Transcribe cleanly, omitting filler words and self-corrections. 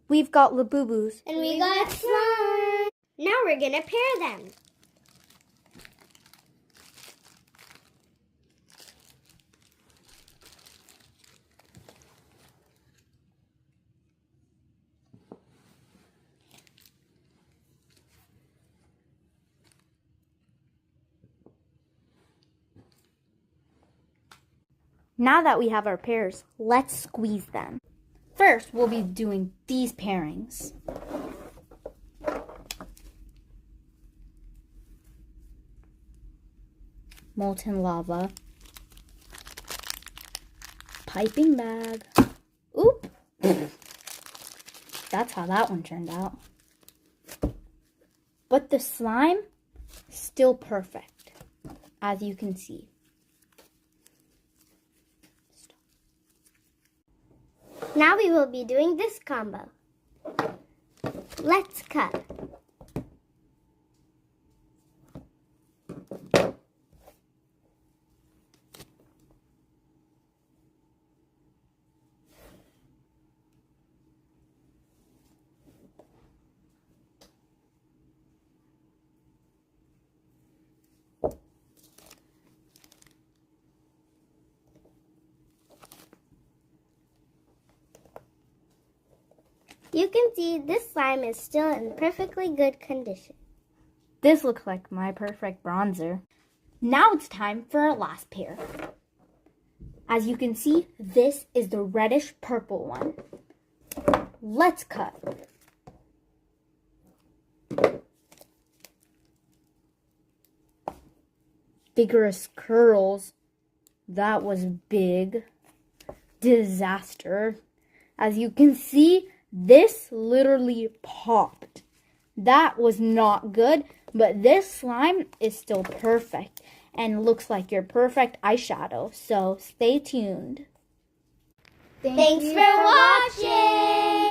We've got Labubus. And we got slime. Now we're gonna pair them. Now that we have our pairs, let's squeeze them. First, we'll be doing these pairings. Molten lava. Piping bag. Oop! That's how that one turned out. But the slime, still perfect, as you can see. Now we will be doing this combo. Let's cut. You can see this slime is still in perfectly good condition. This looks like my perfect bronzer. Now it's time for our last pair. As you can see, this is the reddish purple one. Let's cut. Vigorous curls. That was big. Disaster. As you can see, this literally popped. That was not good, but this slime is still perfect and looks like your perfect eyeshadow. So stay tuned. Thanks for watching!